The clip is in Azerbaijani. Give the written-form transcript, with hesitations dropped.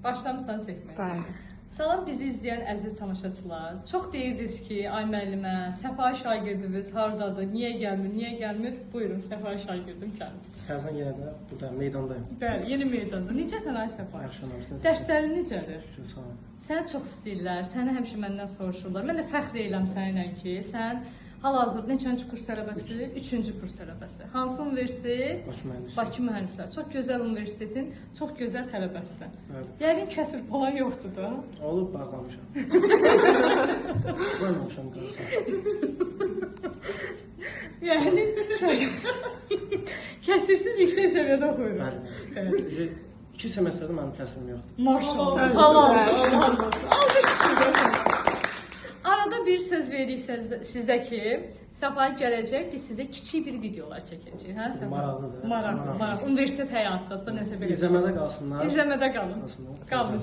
Başlamısan çəkməyə. Bəli. Salam bizi izləyən əziz tamaşaçılar. Çox deyirdiniz ki, ay müəllimə, Səfa şagirdimiz hardadır, niyə gəlmir? Buyurun, Səfa şagirdim gəlmir. Təzədən yenə də burada meydandayım. Bəli, yeni meydanda. Necəsən ay Səfa? Yaxşı olmuşsunuz. Dərslərin necədir? Şükür, sağ olun. Səni çox istəyirlər, səni həmişə məndən soruşurlar. Mən də fəxr edirəm səninlə ki, sən hal-hazırda neçənci kurs tələbəsidir? 3-cü kurs tələbəsi. Hansı universitet? Bakı mühəndisi. Bakı mühəndislər. Çox gözəl universitetin, çox gözəl tələbəsisən. Bəli. Yəqin kəsir falan yoxdur da. Olub bağlamışam. Qoymamışam qalsın. Yəni kəsirsiz yüksək səviyyədə oxuyuram. Bəli. 2 semestrdə mənim kəsirim yoxdur. Maşallah. Allah. Arada bir söz veririk sizə ki, Səfa gələcək, biz sizə kiçik bir videolar çəkəcəyik. Hə, Səfa? Maraqlıdır. Maraqlı. Universitet həyatı, nəsə belə. İzləmədə qalsınlar. İzləmədə qalın. Qalsınlar. Qalın.